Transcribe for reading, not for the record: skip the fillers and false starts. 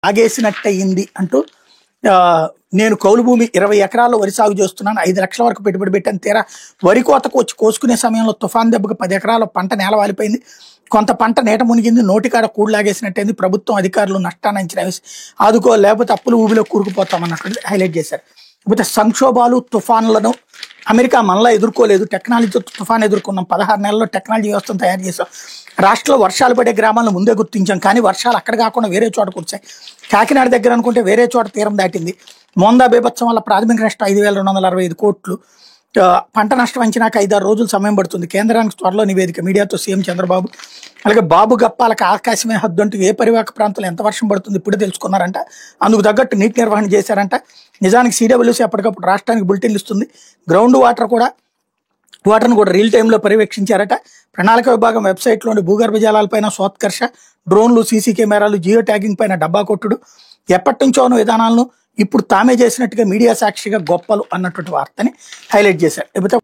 ఆగేసినట్టయింది అంటూ నేను కౌలు భూమి 20 ఎకరాల్లో వరి సాగు చేస్తున్నాను, 5 లక్షల వరకు పెట్టుబడి పెట్టాను, తీరా వరి కోతకు వచ్చి కోసుకునే సమయంలో తుఫాన్ దెబ్బకు 10 ఎకరాల పంట నేల వాలిపోయింది, కొంత పంట నీట మునిగింది, నోటికాడ కూడు లాగేసినట్టయింది, ప్రభుత్వం అధికారులు నష్టాన్ని అంచనా వేసి ఆదుకో లేకపోతే అప్పులు ఊబిలో కూరుకుపోతామన్నట్టు హైలైట్ చేశారు. లేకపోతే సంక్షోభాలు తుఫాన్లను అమెరికా మనలా ఎదుర్కోలేదు, టెక్నాలజీతో తుఫాన్ ఎదుర్కొన్నాం, 16 నెలల్లో టెక్నాలజీ వ్యవస్థను తయారు చేసాం, రాష్ట్రంలో వర్షాలు పడే గ్రామాలను ముందే గుర్తించాం, కానీ వర్షాలు అక్కడ కాకుండా వేరే చోట కురిచాయి, కాకినాడ దగ్గర అనుకుంటే వేరే చోట తీరం దాటింది, మోందా బీభత్సం వల్ల ప్రాథమిక నష్టం 5,265 కోట్లు, పంట నష్టం అంచనాకు 5-6 రోజులు సమయం పడుతుంది, కేంద్రానికి త్వరలో నివేదిక, మీడియాతో సీఎం చంద్రబాబు. అలాగే బాబు గప్పాలకు ఆకాశమే హద్దు అంటూ ఏ పరివాహక ప్రాంతంలో ఎంత వర్షం పడుతుంది ఇప్పుడు తెలుసుకున్నారంట, అందుకు తగ్గట్టు నీటి నిర్వహణ చేశారంట. నిజానికి సిడబ్ల్యూసీ అప్పటికప్పుడు రాష్ట్రానికి బులెటిన్లు ఇస్తుంది, గ్రౌండ్ వాటర్ను కూడా రియల్ టైంలో పర్యవేక్షించారట. ప్రణాళిక విభాగం వెబ్సైట్లోని భూగర్భ జలాలపైన స్వోత్కర్ష, డ్రోన్లు, సీసీ కెమెరాలు, జియో ట్యాగింగ్ పైన డబ్బా కొట్టుడు, ఎప్పటి నుంచోనో విధానాలను ఇప్పుడు తామే చేసినట్టుగా మీడియా సాక్షిగా గొప్పలు అన్నటువంటి వార్తని హైలైట్ చేశారు. లేకపోతే